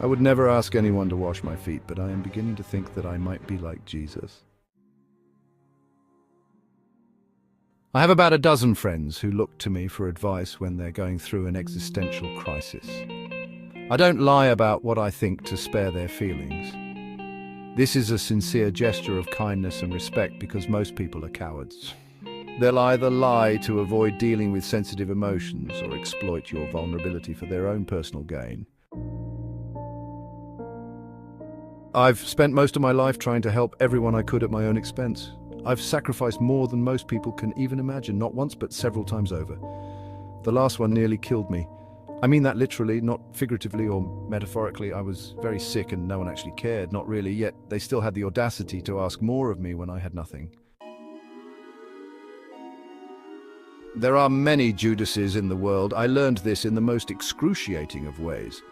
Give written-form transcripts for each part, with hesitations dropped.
I would never ask anyone to wash my feet, but I am beginning to think that I might be like Jesus. I have about a dozen friends who look to me for advice when they're going through an existential crisis. I don't lie about what I think to spare their feelings. This is a sincere gesture of kindness and respect because most people are cowards. They'll either lie to avoid dealing with sensitive emotions or exploit your vulnerability for their own personal gain. I've spent most of my life trying to help everyone I could at my own expense. I've sacrificed more than most people can even imagine, not once but several times over. The last one nearly killed me. I mean that literally, not figuratively or metaphorically. I was very sick and no one actually cared, not really, yet they still had the audacity to ask more of me when I had nothing. There are many Judases in the world. I learned this in the most excruciating of ways.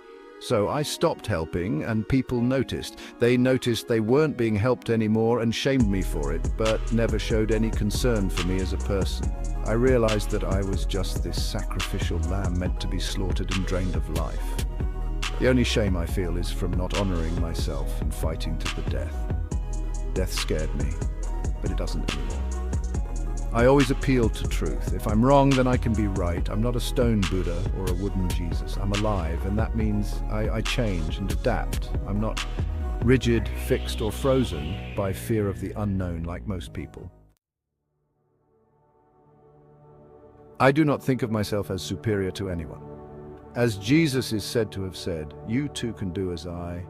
So I stopped helping and people noticed. They noticed they weren't being helped anymore and shamed me for it, but never showed any concern for me as a person. I realized that I was just this sacrificial lamb meant to be slaughtered and drained of life. The only shame I feel is from not honoring myself and fighting to the death. Death scared me, but it doesn't anymore. I always appeal to truth. If I'm wrong, then I can be right. I'm not a stone Buddha or a wooden Jesus. I'm alive, and that means I change and adapt. I'm not rigid, fixed, or frozen by fear of the unknown like most people. I do not think of myself as superior to anyone. As Jesus is said to have said, "You too can do as I."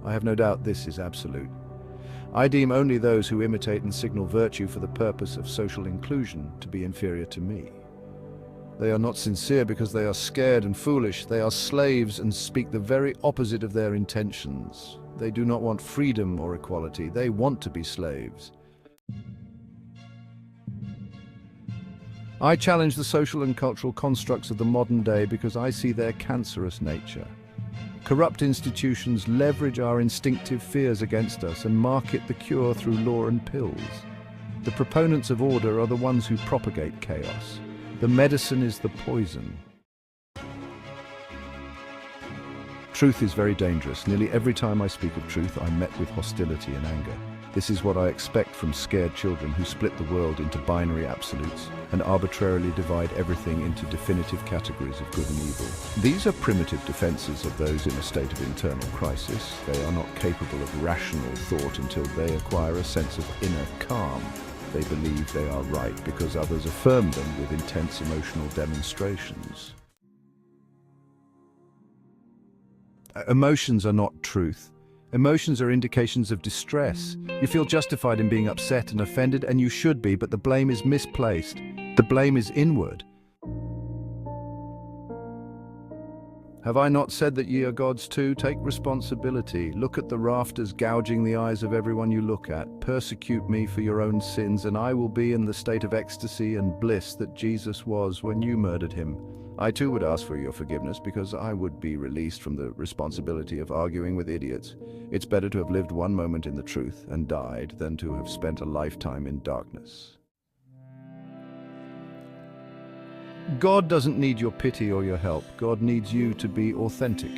I have no doubt this is absolute. I deem only those who imitate and signal virtue for the purpose of social inclusion to be inferior to me. They are not sincere because they are scared and foolish. They are slaves and speak the very opposite of their intentions. They do not want freedom or equality. They want to be slaves. I challenge the social and cultural constructs of the modern day because I see their cancerous nature. Corrupt institutions leverage our instinctive fears against us and market the cure through law and pills. The proponents of order are the ones who propagate chaos. The medicine is the poison. Truth is very dangerous. Nearly every time I speak of truth, I'm met with hostility and anger. This is what I expect from scared children who split the world into binary absolutes and arbitrarily divide everything into definitive categories of good and evil. These are primitive defenses of those in a state of internal crisis. They are not capable of rational thought until they acquire a sense of inner calm. They believe they are right because others affirm them with intense emotional demonstrations. Emotions are not truth. Emotions are indications of distress. You feel justified in being upset and offended, and you should be, but the blame is misplaced. The blame is inward. Have I not said that ye are gods too? Take responsibility. Look at the rafters gouging the eyes of everyone you look at. Persecute me for your own sins, and I will be in the state of ecstasy and bliss that Jesus was when you murdered him. I too would ask for your forgiveness because I would be released from the responsibility of arguing with idiots. It's better to have lived one moment in the truth and died than to have spent a lifetime in darkness. God doesn't need your pity or your help. God needs you to be authentic.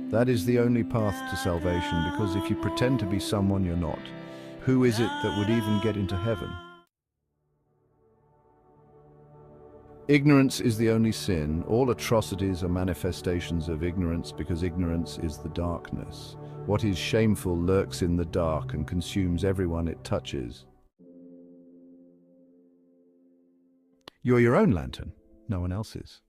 That is the only path to salvation, because if you pretend to be someone you're not, who is it that would even get into heaven? Ignorance is the only sin. All atrocities are manifestations of ignorance because ignorance is the darkness. What is shameful lurks in the dark and consumes everyone it touches. You're your own lantern, no one else's.